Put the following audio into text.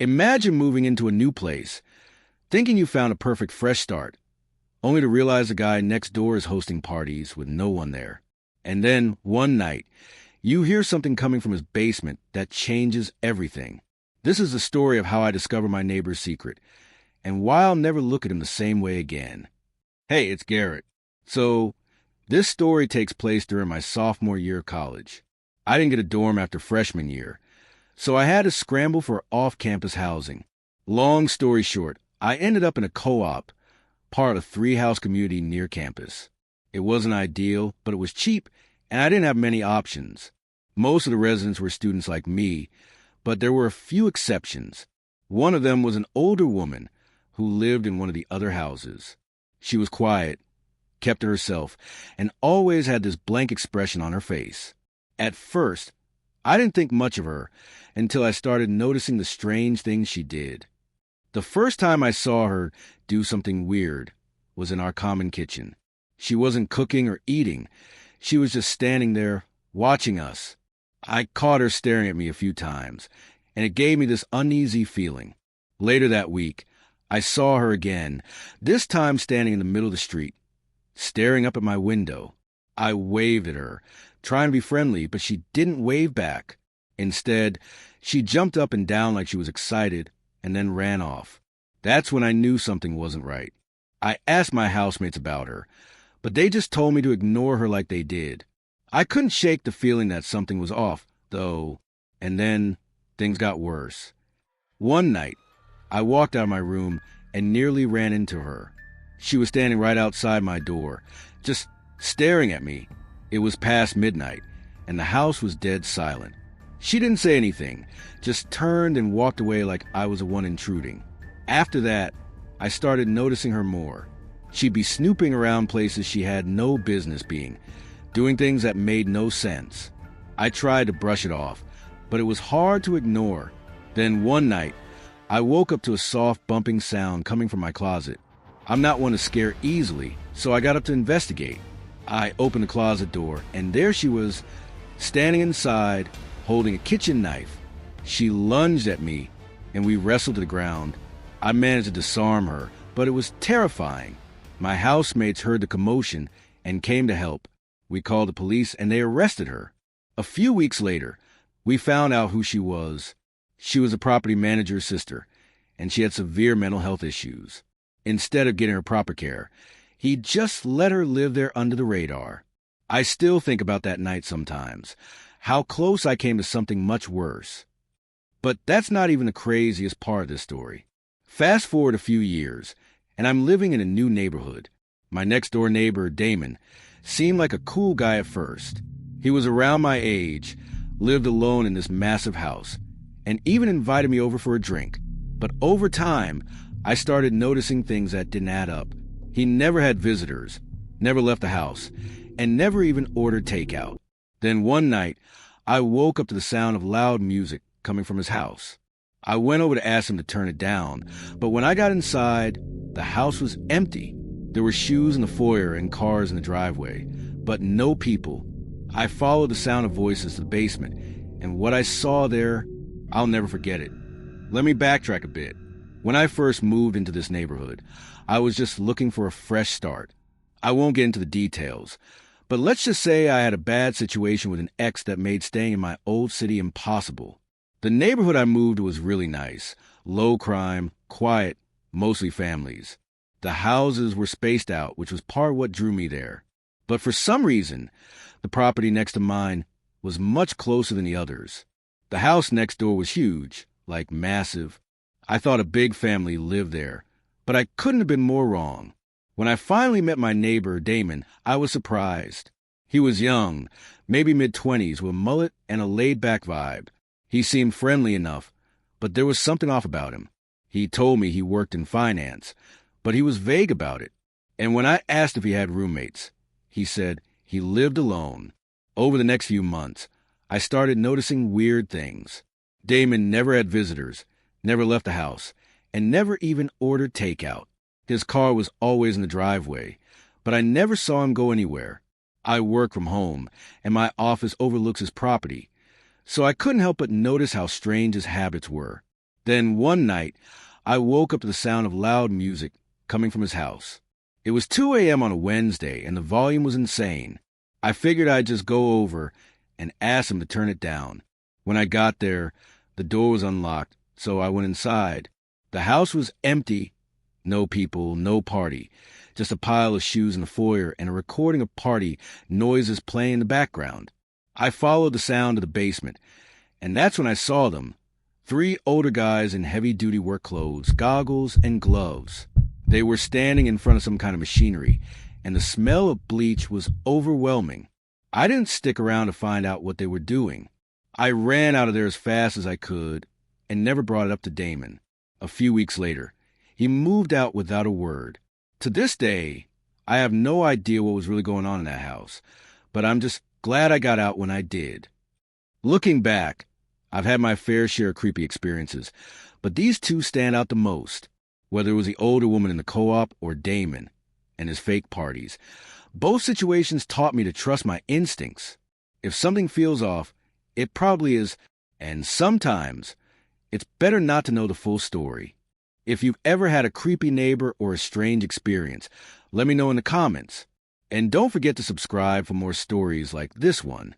Imagine moving into a new place, thinking you found a perfect fresh start, only to realize the guy next door is hosting parties with no one there. And then, one night, you hear something coming from his basement that changes everything. This is the story of how I discovered my neighbor's secret, and why I'll never look at him the same way again. Hey, it's Garrett. So, this story takes place during my sophomore year of college. I didn't get a dorm after freshman year, so I had to scramble for off-campus housing. Long story short, I ended up in a co-op, part of a 3-house community near campus. It wasn't ideal, but it was cheap, and I didn't have many options. Most of the residents were students like me, but there were a few exceptions. One of them was an older woman who lived in one of the other houses. She was quiet, kept to herself, and always had this blank expression on her face. At first, I didn't think much of her until I started noticing the strange things she did. The first time I saw her do something weird was in our common kitchen. She wasn't cooking or eating. She was just standing there, watching us. I caught her staring at me a few times, and it gave me this uneasy feeling. Later that week, I saw her again, this time standing in the middle of the street, staring up at my window. I waved at her, trying to be friendly, but she didn't wave back. Instead, she jumped up and down like she was excited, and then ran off. That's when I knew something wasn't right. I asked my housemates about her, but they just told me to ignore her like they did. I couldn't shake the feeling that something was off, though, and then things got worse. One night, I walked out of my room and nearly ran into her. She was standing right outside my door, just staring at me. It was past midnight, and the house was dead silent. She didn't say anything, just turned and walked away like I was the one intruding. After that, I started noticing her more. She'd be snooping around places she had no business being, doing things that made no sense. I tried to brush it off, but it was hard to ignore. Then one night, I woke up to a soft bumping sound coming from my closet. I'm not one to scare easily, so I got up to investigate. I opened the closet door, and there she was, standing inside, holding a kitchen knife. She lunged at me, and we wrestled to the ground. I managed to disarm her, but it was terrifying. My housemates heard the commotion and came to help. We called the police, and they arrested her. A few weeks later, we found out who she was. She was a property manager's sister, and she had severe mental health issues. Instead of getting her proper care, he just let her live there under the radar. I still think about that night sometimes, how close I came to something much worse. But that's not even the craziest part of this story. Fast forward a few years, and I'm living in a new neighborhood. My next-door neighbor, Damon, seemed like a cool guy at first. He was around my age, lived alone in this massive house, and even invited me over for a drink. But over time, I started noticing things that didn't add up. He never had visitors, never left the house, and never even ordered takeout. Then one night, I woke up to the sound of loud music coming from his house. I went over to ask him to turn it down, but when I got inside, the house was empty. There were shoes in the foyer and cars in the driveway, but no people. I followed the sound of voices to the basement, and what I saw there, I'll never forget it. Let me backtrack a bit. When I first moved into this neighborhood, I was just looking for a fresh start. I won't get into the details, but let's just say I had a bad situation with an ex that made staying in my old city impossible. The neighborhood I moved to was really nice, low crime, quiet, mostly families. The houses were spaced out, which was part of what drew me there. But for some reason, the property next to mine was much closer than the others. The house next door was huge, like massive. I thought a big family lived there, but I couldn't have been more wrong. When I finally met my neighbor, Damon, I was surprised. He was young, maybe mid-20s, with a mullet and a laid-back vibe. He seemed friendly enough, but there was something off about him. He told me he worked in finance, but he was vague about it. And when I asked if he had roommates, he said he lived alone. Over the next few months, I started noticing weird things. Damon never had visitors, never left the house, and never even ordered takeout. His car was always in the driveway, but I never saw him go anywhere. I work from home, and my office overlooks his property, so I couldn't help but notice how strange his habits were. Then one night, I woke up to the sound of loud music coming from his house. It was 2 a.m. on a Wednesday, and the volume was insane. I figured I'd just go over and ask him to turn it down. When I got there, the door was unlocked, so I went inside. The house was empty. No people, no party. Just a pile of shoes in the foyer and a recording of party noises playing in the background. I followed the sound to the basement, and that's when I saw them. 3 older guys in heavy-duty work clothes, goggles, and gloves. They were standing in front of some kind of machinery, and the smell of bleach was overwhelming. I didn't stick around to find out what they were doing. I ran out of there as fast as I could and never brought it up to Damon. A few weeks later, he moved out without a word. To this day, I have no idea what was really going on in that house, but I'm just glad I got out when I did. Looking back, I've had my fair share of creepy experiences, but these 2 stand out the most, whether it was the older woman in the co-op or Damon and his fake parties. Both situations taught me to trust my instincts. If something feels off, it probably is, and sometimes it's better not to know the full story. If you've ever had a creepy neighbor or a strange experience, let me know in the comments. And don't forget to subscribe for more stories like this one.